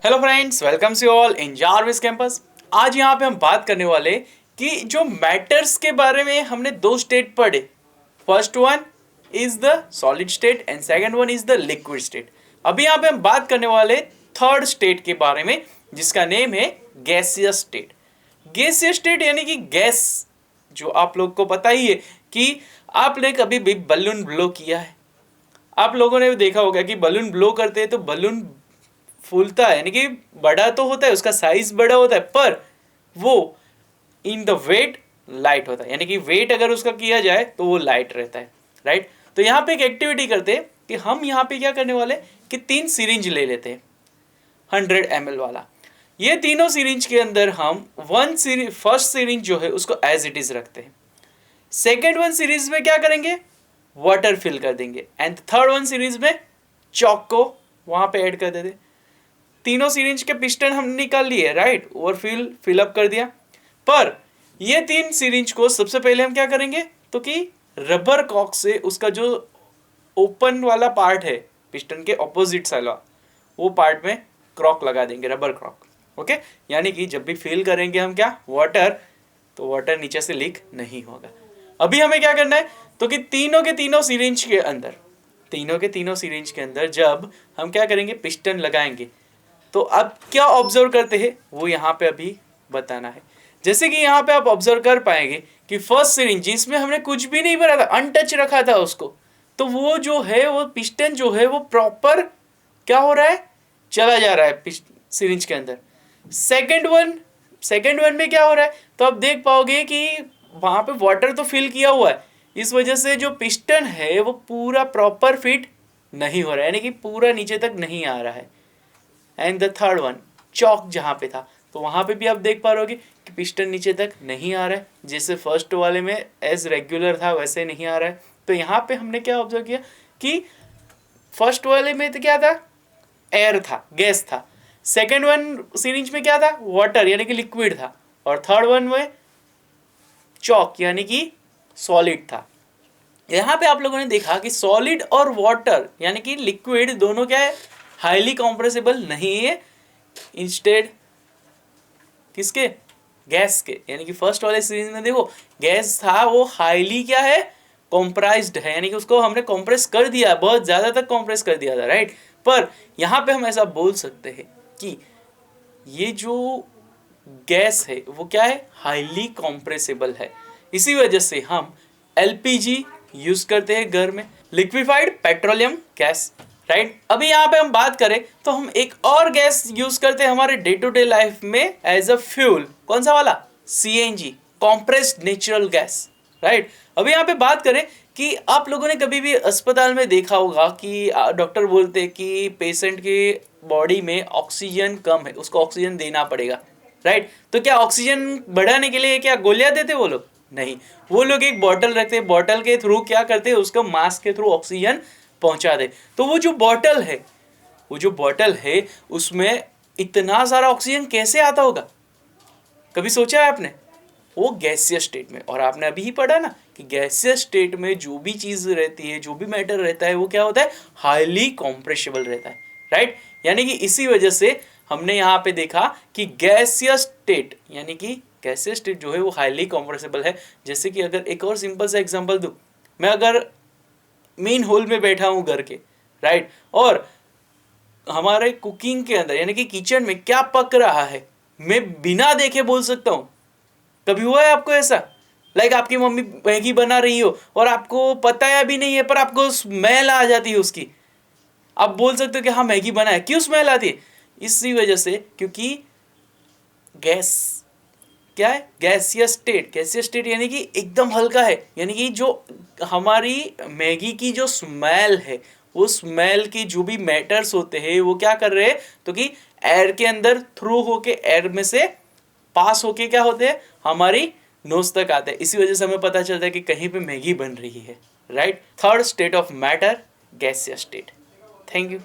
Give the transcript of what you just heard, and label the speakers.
Speaker 1: Hello friends, welcome you all in Jarvis campus. आज यहाँ पे हम बात करने वाले कि जो मैटर्स के बारे में हमने दो स्टेट पढ़े। First one is the solid state and second one is the liquid state. अभी यहाँ पे हम बात करने वाले थर्ड स्टेट के बारे में, जिसका नेम है गैसियस स्टेट। गैसियस स्टेट यानी कि गैस, जो आप लोग को पता ही है कि आपने कभी भी बलून ब्लो किया है। आप लोगों ने देखा होगा कि बलून ब्लो करते हैं तो बलून फूलता है, यानी कि बड़ा तो होता है, उसका साइज बड़ा होता है, पर वो इन द वेट लाइट होता है, यानी कि वेट अगर उसका किया जाए तो वो लाइट रहता है, राइट। तो यहाँ पे एक एक्टिविटी करते हैं कि हम यहाँ पे क्या करने वाले कि 3 सिरिंज ले लेते हैं 100 ml वाला। ये तीनों सिरिंज के अंदर हम फर्स्ट सिरिंज जो है उसको एज इट इज रखते हैं। सेकेंड वन सीरीज में क्या करेंगे, वाटर फिल कर देंगे, एंड थर्ड वन सीरीज में चॉक को वहां पे ऐड कर देते। तीनों सिरिंज के पिस्टन हम निकाल लिए, राइट, और फिल अप कर दिया। पर ये 3 सिरिंज को सबसे पहले हम क्या करेंगे तो कि रबर कॉक से उसका जो ओपन वाला पार्ट है पिस्टन के ऑपोजिट साइड, वो पार्ट में क्रॉक लगा देंगे, रबर क्रॉक। ओके, यानी कि जब भी फिल करेंगे हम क्या वाटर, तो वाटर नीचे से लीक नहीं होगा। अभी हमें क्या करना है तो कि तीनों के तीनों सिरिंज के अंदर जब हम क्या करेंगे पिस्टन लगाएंगे, तो अब क्या ऑब्जर्व करते हैं वो यहाँ पे अभी बताना है। जैसे कि यहाँ पे आप ऑब्जर्व कर पाएंगे कि फर्स्ट सिरिंज जिसमें हमने कुछ भी नहीं भरा था, अनटच रखा था उसको, तो वो जो है वो पिस्टन जो है वो प्रॉपर क्या हो रहा है, चला जा रहा है सिरिंज के अंदर। सेकेंड वन में क्या हो रहा है तो आप देख पाओगे कि वहां पे वाटर तो फिल किया हुआ है, इस वजह से जो पिस्टन है वो पूरा प्रॉपर फिट नहीं हो रहा है, यानी कि पूरा नीचे तक नहीं आ रहा है। And the third one chalk जहाँ पे था, तो वहाँ पे भी आप देख पा रहे कि पिस्टन नीचे तक नहीं आ रहा है, जैसे फर्स्ट वाले में एज रेगुलर था वैसे नहीं आ रहा है। तो यहाँ पे हमने क्या ऑब्जर्व किया कि फर्स्ट वाले में तो क्या था, एयर था, गैस था। सेकेंड वन सीरीज में क्या था, वाटर यानी कि लिक्विड था, और थर्ड वन में चॉक यानी कि सॉलिड था। यहाँ पे आप लोगों ने देखा कि सॉलिड और वाटर यानी कि लिक्विड दोनों क्या है, हाईली कॉम्प्रेसिबल नहीं है, इंस्टेड किसके, गैस के। यानी कि फर्स्ट वाले सीरीज में देखो गैस था, वो हाईली क्या है, कॉम्प्रेस्ड है, यानी कि उसको हमने कॉम्प्रेस कर दिया, बहुत ज़्यादा तक कॉम्प्रेस कर दिया था, राइट। पर यहाँ पे हम ऐसा बोल सकते हैं कि ये जो गैस है वो क्या है, हाईली कॉम्प्रेसिबल है। इसी वजह से हम एलपीजी यूज करते हैं घर में, लिक्विफाइड पेट्रोलियम गैस, राइट। अभी यहाँ पे हम बात करें तो हम एक और गैस यूज करते हैं हमारे डे टू डे लाइफ में एज अ फ्यूल। कौन सा वाला, CNG, compressed natural gas, right. अभी यहाँ पे बात करें कि आप लोगों ने कभी भी अस्पताल में देखा होगा कि डॉक्टर बोलते हैं कि पेशेंट के बॉडी में ऑक्सीजन कम है, उसको ऑक्सीजन देना पड़ेगा, राइट। तो क्या ऑक्सीजन बढ़ाने के लिए क्या गोलियां देते वो लोग, नहीं, वो लोग एक बॉटल रखते हैं, बॉटल के थ्रू क्या करते हैं, उसको मास्क के थ्रू ऑक्सीजन पहुंचा दे। तो वो जो बॉटल है उसमें इतना सारा ऑक्सीजन कैसे आता होगा, कभी सोचा है आपने? वो गैसियस स्टेट में। और आपने अभी ही पढ़ा ना कि गैसियस स्टेट में जो भी चीज रहती है, जो भी मैटर रहता है, वो क्या होता है, हाईली कॉम्प्रेसिबल रहता है, राइट। यानी कि इसी वजह से हमने यहाँ पे देखा कि गैसियस स्टेट यानी कि गैसियस स्टेट जो है वो हाईली कॉम्प्रेसिबल है। जैसे कि अगर एक और सिंपल सा एग्जांपल दूं, मैं अगर मेन हॉल में बैठा हूं घर के, राइट, और हमारे कुकिंग के अंदर यानी कि किचन में क्या पक रहा है, मैं बिना देखे बोल सकता हूं। कभी हुआ है आपको ऐसा, लाइक आपकी मम्मी मैगी बना रही हो और आपको पता है अभी नहीं है, पर आपको स्मेल आ जाती है उसकी, आप बोल सकते हो कि हाँ मैगी बना है। क्यों स्मेल आती है, इसी वजह से क्योंकि गैस क्या है, गैसियस स्टेट यानी कि एकदम हल्का है, यानी कि जो हमारी मैगी की जो स्मेल है, वो स्मेल की जो भी मैटर्स होते हैं वो क्या कर रहे हैं तो कि एयर के अंदर थ्रू होके, एयर में से पास होके क्या होते हैं, हमारी नोज तक आते हैं। इसी वजह से हमें पता चलता है कि कहीं पे मैगी बन रही है, right. Third state of matter, gaseous state. Thank you.